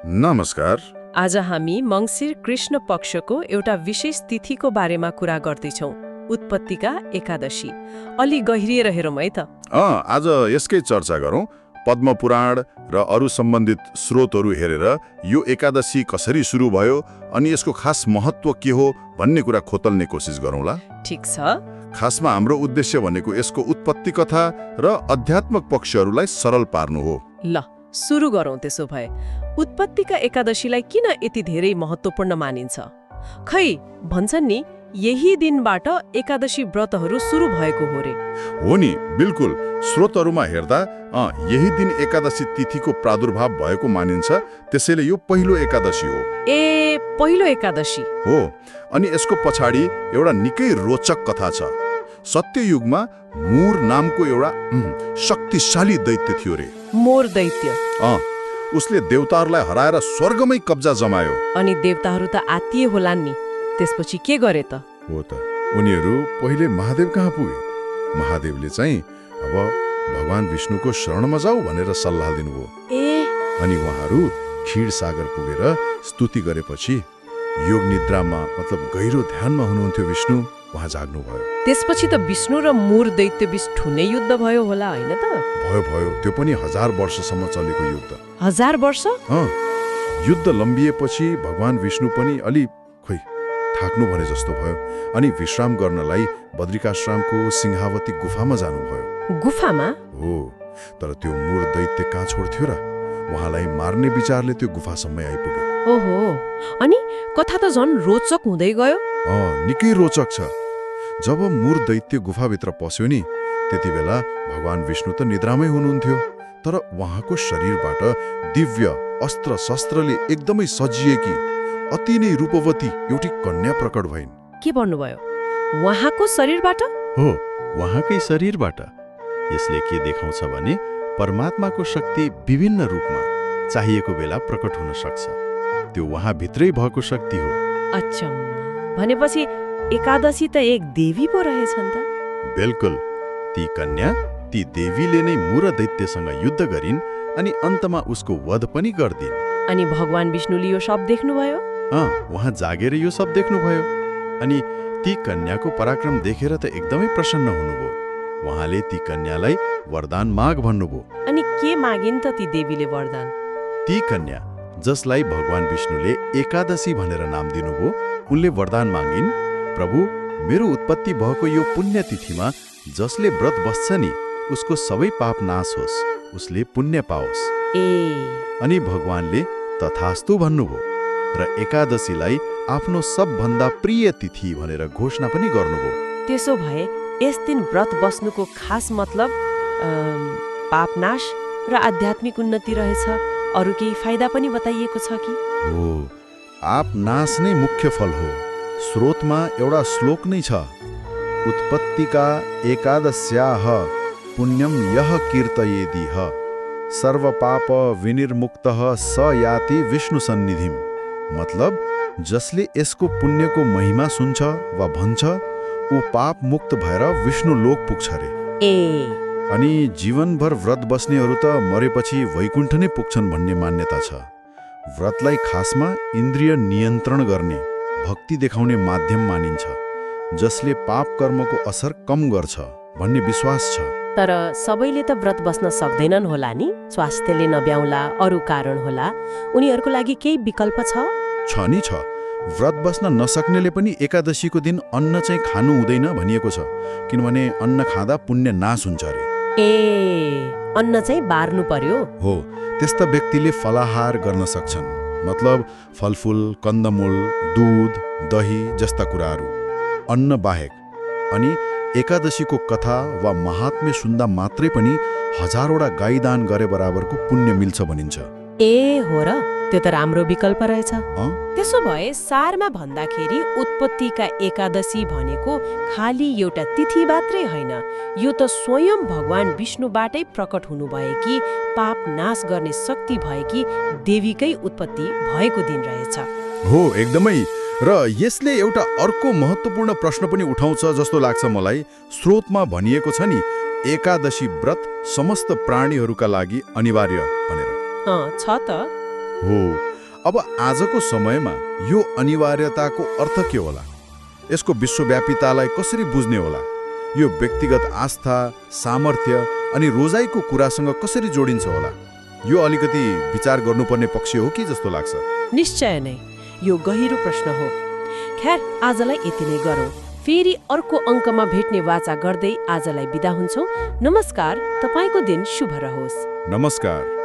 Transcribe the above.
नमस्कार। आज हामी मङ्सिर कृष्ण पक्षको एउटा विशेष तिथिको बारेमा कुरा गर्दैछौँ, उत्पत्तिका एकादशी। अलि गहिरिएर हेरौँ है त। आज यसकै चर्चा गरौँ। पद्मपुराण र अरू सम्बन्धित स्रोतहरू हेरेर यो एकादशी कसरी सुरु भयो अनि यसको खास महत्त्व के हो भन्ने कुरा खोतल्ने कोसिस गरौँला। ठिक छ। खासमा हाम्रो उद्देश्य भनेको यसको उत्पत्ति कथा र आध्यात्मिक पक्षहरूलाई सरल पार्नु हो। ल सुरु गरौँ त्यसो भए। उत्पत्तिका एकादशीलाई किन यति धेरै महत्त्वपूर्ण मानिन्छ? खै भन्छन् नि यही दिनबाट एकादशी व्रतहरू सुरु भएको हो रे। हो नि, बिल्कुल। स्रोतहरूमा हेर्दा यही दिन एकादशी तिथिको प्रादुर्भाव भएको मानिन्छ, त्यसैले यो पहिलो एकादशी हो। ए, पहिलो एकादशी हो। अनि यसको पछाडि एउटा निकै रोचक कथा छ। सत्ययुगमा मुर नामको एउटा शक्तिशाली दैत्य थियो रे। मोर दैत्य? उसले देवताहरूलाई हराएर स्वर्गमै कब्जा जमायो। अनि देवताहरू त आत्तिए होलान् नि, त्यसपछि के गरे त? हो त, उनीहरू पहिले महादेव कहाँ पुगे। महादेवले चाहिँ अब भगवान विष्णुको शरणमा जाऊ भनेर सल्लाह दिनुभयो। अनि उहाँहरू क्षीर सागर पुगेर स्तुति गरेपछि योग निद्रामा मतलब गहिरो ध्यानमा हुनुहुन्थ्यो विष्णु, उहाँ जाग्नुभयो। त्यसपछि त विष्णु र मुर दैत्य बीच ठुलै युद्ध भयो होला होइन त? भयो, त्यो पनि 1000 वर्षसम्म चलेको युद्ध। 1000 वर्ष? युद्ध लम्बिएपछि भगवान विष्णु पनि अलि थाक्नु भने जस्तो भयो अनि विश्राम गर्नलाई बद्रिकाश्रमको सिंहावती गुफामा जानुभयो। गुफामा? हो, तर त्यो मुर दैत्य कहाँ छोड्थ्यो र? उहाँलाई मार्ने विचारले त्यो गुफासम्म आइपुग्यो। ओहो, अनि कथा त झन् रोचक हुँदै गयो। निकै रोचक छ। जब मुर दैत्य गुफाभित्र पस्यो नि, त्यति बेला भगवान विष्णु त निद्रामै हुनुहुन्थ्यो, तर उहाँको शरीरबाट दिव्य अस्त्र शस्त्रले एकदमै सजिएकी अति नै रूपवती एउटी कन्या प्रकट भइन्। के भन्नुभयो? उहाँको शरीरबाट? हो, उहाँकै शरीरबाट। यसले के देखाउँछ भने परमात्माको शक्ति विभिन्न रूपमा चाहिएको बेला प्रकट हुन सक्छ। त्यो उहाँभित्रै भएको शक्ति हो। अच्छा, भनेपछि एकादशी त एक देवी पो रहेछन् त? बिल्कुल। ती कन्या, ती देवीले नै मुर दैत्यसँग युद्ध गरिन् अनि अन्तमा उसको वध पनि गर्दिन्। अनि भगवान विष्णुले यो सब देख्नुभयो? उहाँ जागेर यो सब देख्नुभयो अनि ती कन्याको पराक्रम देखेर त एकदमै प्रसन्न हुनुभयो। उहाँले ती कन्यालाई वरदान माग भन्नुभयो। अनि के मागिन् त ती देवीले वरदान? ती कन्या जसलाई भगवान विष्णुले एकादशी भनेर नाम दिनुभयो, उनले वरदान मागिन्, प्रभु, मेरो उत्पत्ति भएको यो पुण्यतिथिमा जसले व्रत बस्छ नि, उसको सबै पाप नाश होस्, उसले पुण्य पाओस्। अनि भगवानले तथास्तु भन्नुभयो र एकादशीलाई आफ्नो सबभन्दा प्रिय तिथि भनेर घोषणा पनि गर्नुभयो। त्यसो भए यस दिन व्रत बस्नुको खास मतलब पापनाश र आध्यात्मिक उन्नति रहेछ। अरू केही फाइदा पनि बताइएको छ कि? हो, पाप नाश नै मुख्य फल हो। स्रोतमा एउटा श्लोक नै छ, उत्पत्तिका एकादश्याः पुण्यम यः कीर्तयेदिह सर्व पाप विनिर्मुक्तः स याति विष्णु सन्निधिम। मतलब जसले यसको पुण्यको महिमा सुन्छ वा भन्छ, ऊ पाप मुक्त भएर विष्णु लोक पुग्छ रे। अनि जीवनभर व्रत बस्नेहरू त मरेपछि वैकुण्ठ नै पुग्छन् भन्ने मान्यता छ। व्रतलाई खासमा इन्द्रिय नियन्त्रण गर्ने, भक्ति देखाउने माध्यम मानिन्छ, जसले पाप कर्मको असर कम गर्छ भन्ने विश्वास छ। तर सबैले त व्रत बस्न सक्दैनन् होला नि? स्वास्थ्यले नब्याउला, अरू कारण होला, उनीहरूको लागि केही विकल्प छ? छ। व्रत बस्न नसक्नेले पनि एकादशीको दिन अन्न चाहिँ खानु हुँदैन भनिएको छ, किनभने अन्न खाँदा पुण्य नाश हुन्छ अरे। अन्न चाहिँ बार्नु पर्यो? हो, त्यस्ता व्यक्तिले फलाहार गर्न सक्छन्, मतलब फलफुल, कन्दमूल, दूध, दही जस्ता कुराहरू, अन्न बाहेक। अनि एकादशीको कथा वा महात्म्य सुन्दा मात्रै पनि 1000वटा गाई दान गरे बराबरको पुण्य मिल्छ भनिन्छ। हो र, त्यो त राम्रो विकल्प रहेछ। त्यसो भए सारमा भन्दाखेरि उत्पत्तिका एकादशी भनेको खाली एउटा तिथि मात्रै होइन, यो त स्वयं भगवान विष्णुबाटै प्रकट हुनुभएकी, पाप नाश गर्ने शक्ति भएकी देवीकै उत्पत्ति भएको दिन रहेछ। हो, एकदमै। र यसले एउटा अर्को महत्त्वपूर्ण प्रश्न पनि उठाउँछ जस्तो लाग्छ मलाई। स्रोतमा भनिएको छ नि, एकादशी व्रत समस्त प्राणीहरूका लागि अनिवार्य भनेर। छ त। हो, अब आजको समयमा यो अनिवार्यताको अर्थ के होला? यसको विश्वव्यापितालाई कसरी बुझ्ने होला? यो व्यक्तिगत आस्था, सामर्थ्य अनि रोजाइको कुरासँग कसरी जोडिन्छ होला? यो अलिकति विचार गर्नुपर्ने पक्ष हो कि जस्तो लाग्छ। निश्चय नै यो गहिरो प्रश्न हो। खैर, आजलाई यति नै गरौँ। फेरि अर्को अङ्कमा भेट्ने वाचा गर्दै आजलाई बिदा हुन्छौँ। नमस्कार, तपाईँको दिन शुभ रहोस्। नमस्कार।